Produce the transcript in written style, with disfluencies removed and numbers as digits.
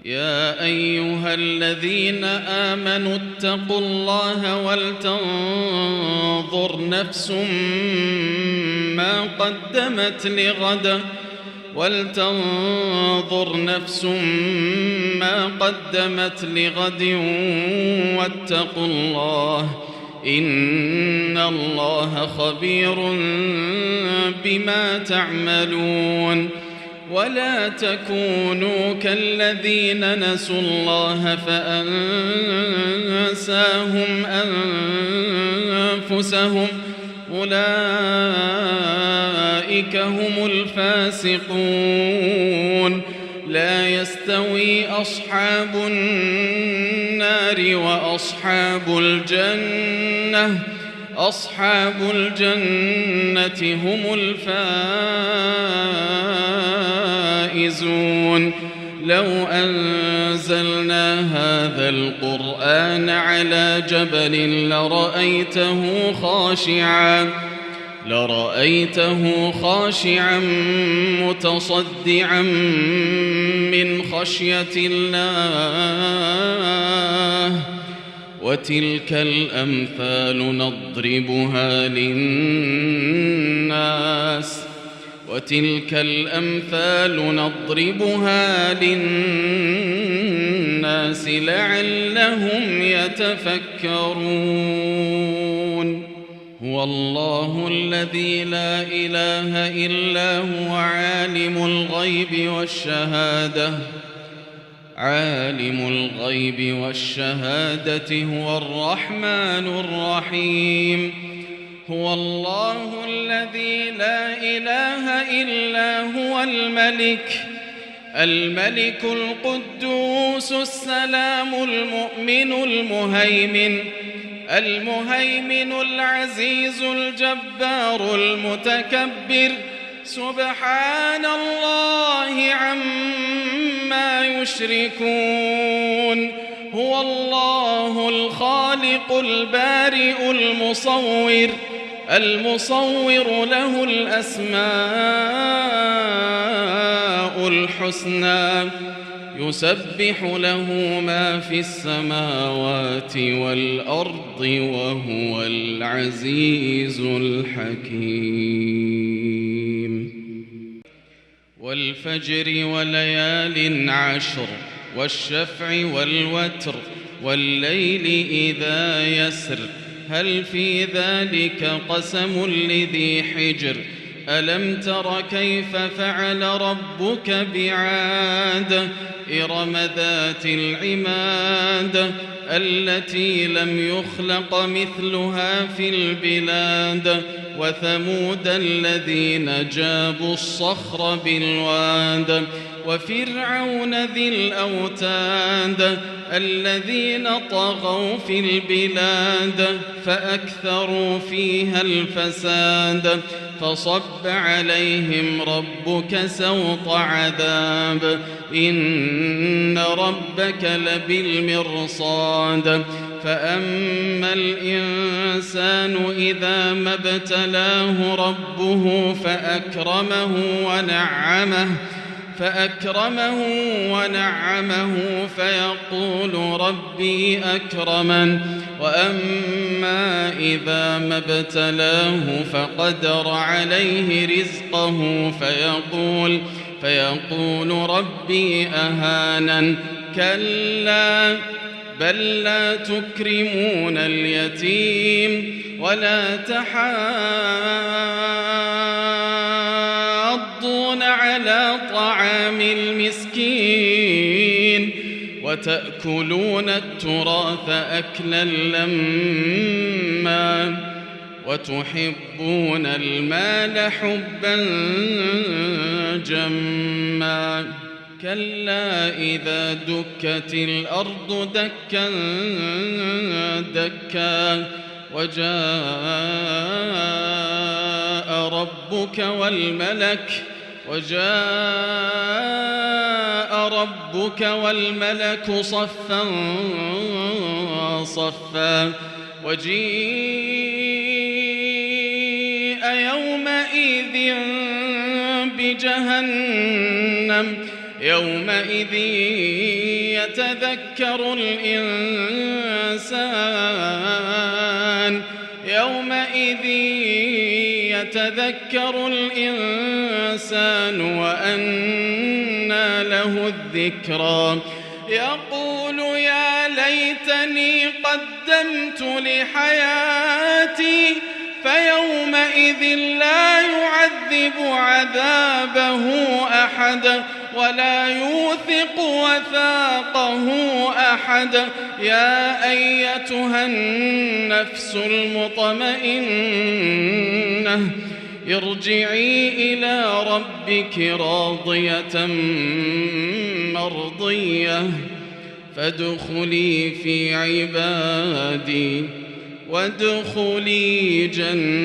يا أيها الذين آمنوا اتقوا الله ولتنظر نفس ما قدمت لغد واتقوا الله إن الله خبير بما تعملون. ولا تكونوا كالذين نسوا الله فأنساهم أنفسهم أولئك هم الفاسقون. لا يستوي أصحاب النار وأصحاب الجنة أصحاب الجنة هم الفائزون. لو أنزلنا هذا القرآن على جبل لرأيته خاشعا متصدعا من خشية الله. وتلك الأمثال نضربها للناس لعلهم يتفكرون. هو الله الذي لا إله إلا هو عالم الغيب والشهادة هو الرحمن الرحيم. هو الله الذي لا إله إلا هو الملك القدوس السلام المؤمن المهيمن العزيز الجبار المتكبر سبحان الله عما يشركون. هو الله الخالق البارئ المصور له الأسماء الحسنى يسبح له ما في السماوات والأرض وهو العزيز الحكيم. والفجر وليال عشر والشفع والوتر والليل إذا يسر هل في ذلك قسم لذي حجر ألم تر كيف فعل ربك بعاد إرم ذات العماد التي لم يخلق مثلها في البلاد وثمود الذين جابوا الصخر بالواد وفرعون ذي الأوتاد الذين طغوا في البلاد فأكثروا فيها الفساد فصب عليهم ربك سوط عذاب إن ربك لبالمرصاد فأما الإنسان إذا ما ابتلاه ربه فأكرمه ونعمه فيقول ربي أكرمن وأما إذا ما ابتلاه فقدر عليه رزقه فيقول ربي أهانن كلا بل لا تكرمون اليتيم ولا تحاضون على طعام المسكين وتأكلون التراث أكلا لما وتحبون المال حبا جما كلا إذا دكت الأرض دكا دكا وجاء ربك والملك صفا صفا وجيء يومئذ بجهنم يومئذ يتذكر الإنسان وأنى له الذكرى يقول يا ليتني قدمت لحياتي فيومئذ لا يعذب عذابه أحد ولا يوثق وثاقه أحد يا أيتها النفس المطمئنة ارجعي إلى ربك راضية مرضية فادخلي في عبادي وادخلي جنتي.